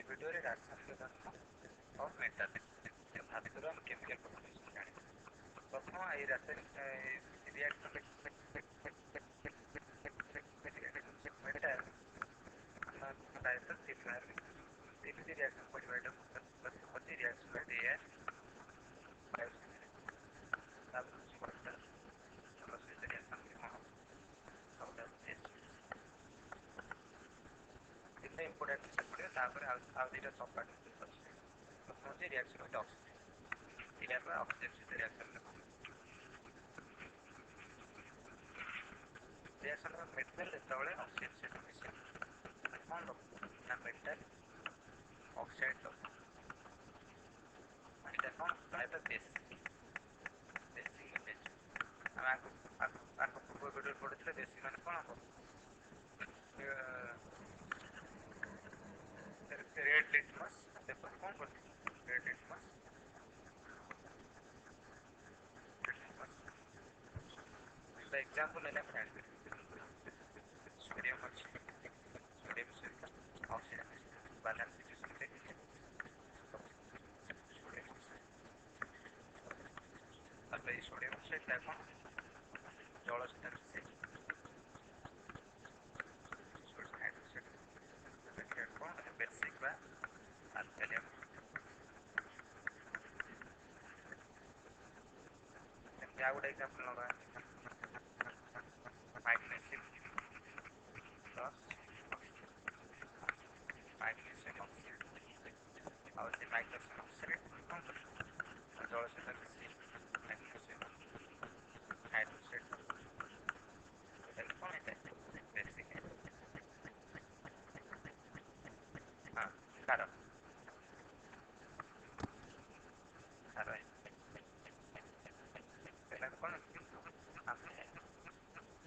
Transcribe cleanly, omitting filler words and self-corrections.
video रे रासायनिक और मेटल भाभी तो हम केमिकल कम्पोजिशन जाने प्रथम आई रासायनिक रिएक्शन मेटल प्रायतः तीन रिएक्शन पड़वा रिएक्शन दिए इंपोर्टेंट दुटा सपाट प्रथम रिएक्शन विथ ऑक्सीजन या ऑक्सीजन रिएक्शन रिएक्शन मेटल जो ऑक्सीजन सहित मिसे कौन ना मेटल ऑक्साइड यहाँ कौन प्रायतः बेसिक इमेज आगे पूर्व वीडियो पढ़े बेसिक मान कौन हम रेड लिटमस पेपर कौन कर रेड लिटमस एग्जांपल है फ्रेंड सोडियम अच्छी सोडियम सहित ऑक्सीजन बैलेंस सिचुएशन सोडियम अब ये सोडियम सहित कौन जल सहित मिसे सोडियम हाइड्रोक्साइड कौन बेसिक बा अल्कालियम क्या गोटे एग्जांपल नबा magnesium plus magnesium oxide और से magnesium oxide कौन कर जल सहित मिसे magnesium hydroxide कौन है बेसिक है हाँ खारा खारा है कौन